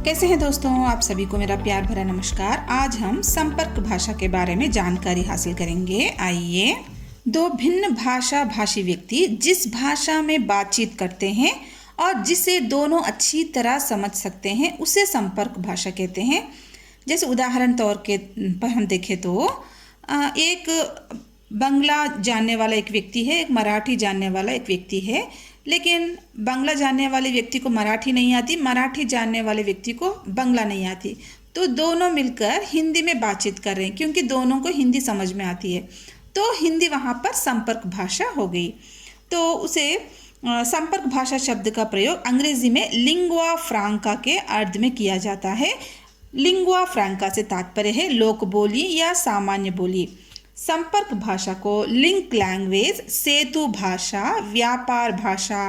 कैसे हैं दोस्तों, आप सभी को मेरा प्यार भरा नमस्कार। आज हम संपर्क भाषा के बारे में जानकारी हासिल करेंगे। आइए, दो भिन्न भाषा भाषी व्यक्ति जिस भाषा में बातचीत करते हैं और जिसे दोनों अच्छी तरह समझ सकते हैं उसे संपर्क भाषा कहते हैं। जैसे उदाहरण तौर के पर हम देखें तो एक बंगला जानने वाला एक व्यक्ति है, एक मराठी जानने वाला एक व्यक्ति है, लेकिन बांग्ला जानने वाले व्यक्ति को मराठी नहीं आती, मराठी जानने वाले व्यक्ति को बांग्ला नहीं आती, तो दोनों मिलकर हिंदी में बातचीत कर रहे हैं क्योंकि दोनों को हिंदी समझ में आती है, तो हिंदी वहाँ पर संपर्क भाषा हो गई। तो उसे संपर्क भाषा शब्द का प्रयोग अंग्रेजी में लिंगुआ फ्रांका के अर्थ में किया जाता है। लिंगुआ फ्रांका से तात्पर्य है लोक बोली या सामान्य बोली। संपर्क भाषा को लिंक लैंग्वेज, सेतु भाषा, व्यापार भाषा,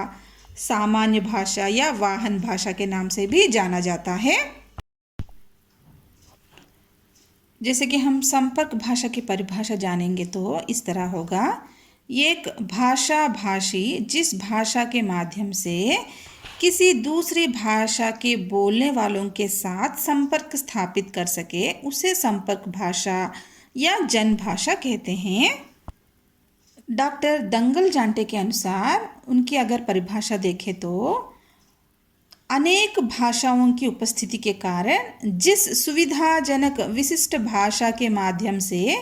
सामान्य भाषा या वाहन भाषा के नाम से भी जाना जाता है। जैसे कि हम संपर्क भाषा की परिभाषा जानेंगे तो इस तरह होगा। एक भाषा भाषी जिस भाषा के माध्यम से किसी दूसरी भाषा के बोलने वालों के साथ संपर्क स्थापित कर सके उसे संपर्क भाषा या जन भाषा कहते हैं। डॉक्टर दंगल जांटे के अनुसार उनकी अगर परिभाषा देखें तो अनेक भाषाओं की उपस्थिति के कारण जिस सुविधाजनक विशिष्ट भाषा के माध्यम से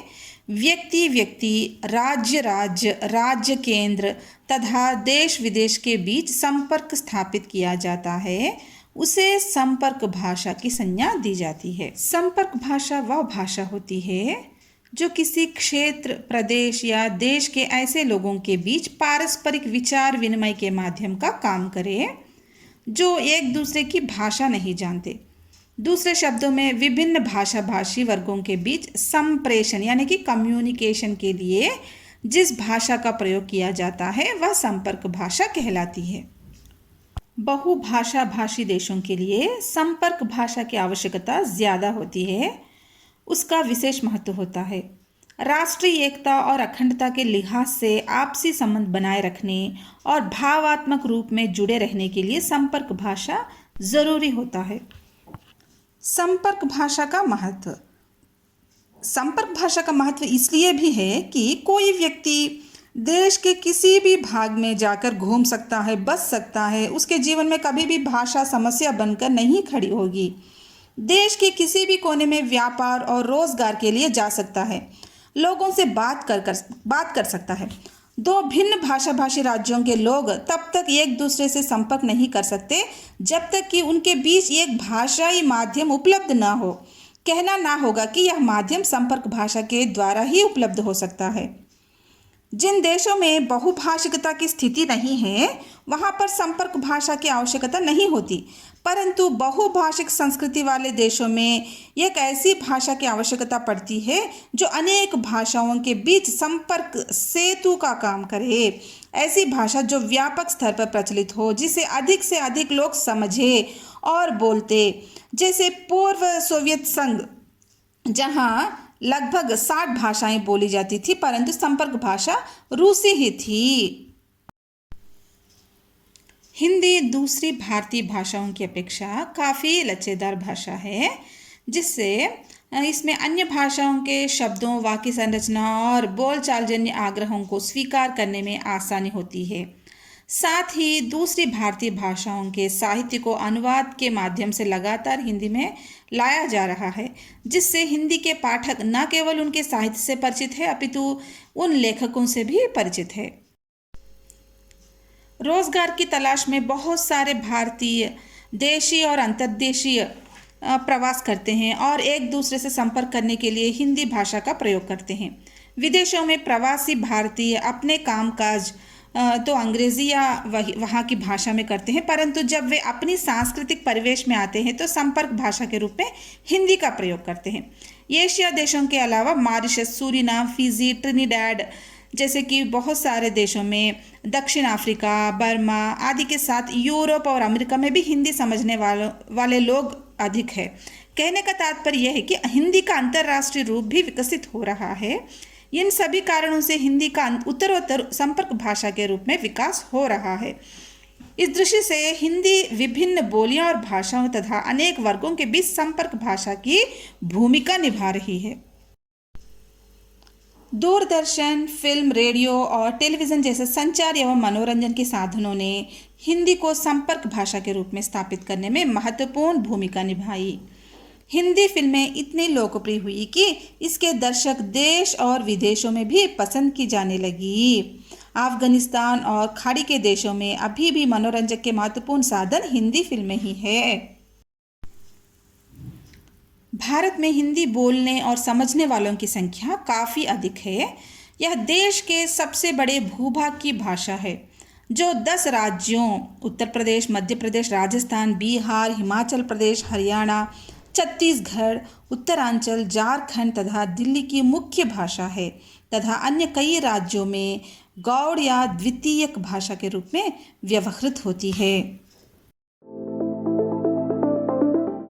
व्यक्ति राज्य केंद्र तथा देश विदेश के बीच संपर्क स्थापित किया जाता है उसे संपर्क भाषा की संज्ञा दी जाती है। संपर्क भाषा वह भाषा होती है जो किसी क्षेत्र, प्रदेश या देश के ऐसे लोगों के बीच पारस्परिक विचार विनिमय के माध्यम का काम करे जो एक दूसरे की भाषा नहीं जानते। दूसरे शब्दों में विभिन्न भाषा भाषी वर्गों के बीच संप्रेषण यानी कि कम्युनिकेशन के लिए जिस भाषा का प्रयोग किया जाता है वह संपर्क भाषा कहलाती है। बहुभाषा भाषी देशों के लिए संपर्क भाषा की आवश्यकता ज़्यादा होती है, उसका विशेष महत्व होता है। राष्ट्रीय एकता और अखंडता के लिहाज से आपसी संबंध बनाए रखने और भावात्मक रूप में जुड़े रहने के लिए संपर्क भाषा जरूरी होता है। संपर्क भाषा का महत्व। संपर्क भाषा का महत्व इसलिए भी है कि कोई व्यक्ति देश के किसी भी भाग में जाकर घूम सकता है, बस सकता है, उसके जीवन में कभी भी भाषा समस्या बनकर नहीं खड़ी होगी। देश के किसी भी कोने में व्यापार और रोजगार के लिए जा सकता है, लोगों से बात कर सकता है। दो भिन्न भाषा भाषी राज्यों के लोग तब तक एक दूसरे से संपर्क नहीं कर सकते जब तक कि उनके बीच एक भाषाई माध्यम उपलब्ध न हो। कहना ना होगा कि यह माध्यम संपर्क भाषा के द्वारा ही उपलब्ध हो सकता है। जिन देशों में बहुभाषिकता की स्थिति नहीं है वहाँ पर संपर्क भाषा की आवश्यकता नहीं होती, परंतु बहुभाषिक संस्कृति वाले देशों में एक ऐसी भाषा की आवश्यकता पड़ती है जो अनेक भाषाओं के बीच संपर्क सेतु का काम करे। ऐसी भाषा जो व्यापक स्तर पर प्रचलित हो, जिसे अधिक से अधिक लोग समझे और बोलते। जैसे पूर्व सोवियत संघ जहाँ लगभग 60 भाषाएं बोली जाती थी, परंतु संपर्क भाषा रूसी ही थी। हिंदी दूसरी भारतीय भाषाओं की अपेक्षा काफ़ी लचीदार भाषा है, जिससे इसमें अन्य भाषाओं के शब्दों, वाक्य संरचना और बोलचाल जन्य आग्रहों को स्वीकार करने में आसानी होती है। साथ ही दूसरी भारतीय भाषाओं के साहित्य को अनुवाद के माध्यम से लगातार हिंदी में लाया जा रहा है, जिससे हिंदी के पाठक न केवल उनके साहित्य से परिचित है अपितु उन लेखकों से भी परिचित है। रोजगार की तलाश में बहुत सारे भारतीय देशी और अंतर्देशीय प्रवास करते हैं और एक दूसरे से संपर्क करने के लिए हिंदी भाषा का प्रयोग करते हैं। विदेशों में प्रवासी भारतीय अपने कामकाज तो अंग्रेजी या वहाँ की भाषा में करते हैं, परंतु जब वे अपनी सांस्कृतिक परिवेश में आते हैं तो संपर्क भाषा के रूप में हिंदी का प्रयोग करते हैं। एशिया देशों के अलावा मॉरिशस, सूरीनाम, फिजी, ट्रिनिडैड जैसे कि बहुत सारे देशों में, दक्षिण अफ्रीका, बर्मा आदि के साथ यूरोप और अमेरिका में भी हिंदी समझने वाले लोग अधिक है। कहने का तात्पर्य यह है कि हिंदी का अंतर्राष्ट्रीय रूप भी विकसित हो रहा है। इन सभी कारणों से हिंदी का उत्तरोत्तर संपर्क भाषा के रूप में विकास हो रहा है। इस दृष्टि से हिंदी विभिन्न बोलियों और भाषाओं तथा अनेक वर्गों के बीच संपर्क भाषा की भूमिका निभा रही है। दूरदर्शन, फिल्म, रेडियो और टेलीविज़न जैसे संचार एवं मनोरंजन के साधनों ने हिंदी को संपर्क भाषा के रूप में स्थापित करने में महत्वपूर्ण भूमिका निभाई। हिंदी फिल्में इतनी लोकप्रिय हुई कि इसके दर्शक देश और विदेशों में भी पसंद की जाने लगी। अफगानिस्तान और खाड़ी के देशों में अभी भी मनोरंजन के महत्वपूर्ण साधन हिंदी फिल्में ही है। भारत में हिंदी बोलने और समझने वालों की संख्या काफ़ी अधिक है। यह देश के सबसे बड़े भूभाग की भाषा है, जो 10 राज्यों उत्तर प्रदेश, मध्य प्रदेश, राजस्थान, बिहार, हिमाचल प्रदेश, हरियाणा, छत्तीसगढ़, उत्तरांचल, झारखंड तथा दिल्ली की मुख्य भाषा है तथा अन्य कई राज्यों में गौड़ या द्वितीयक भाषा के रूप में व्यवहृत होती है।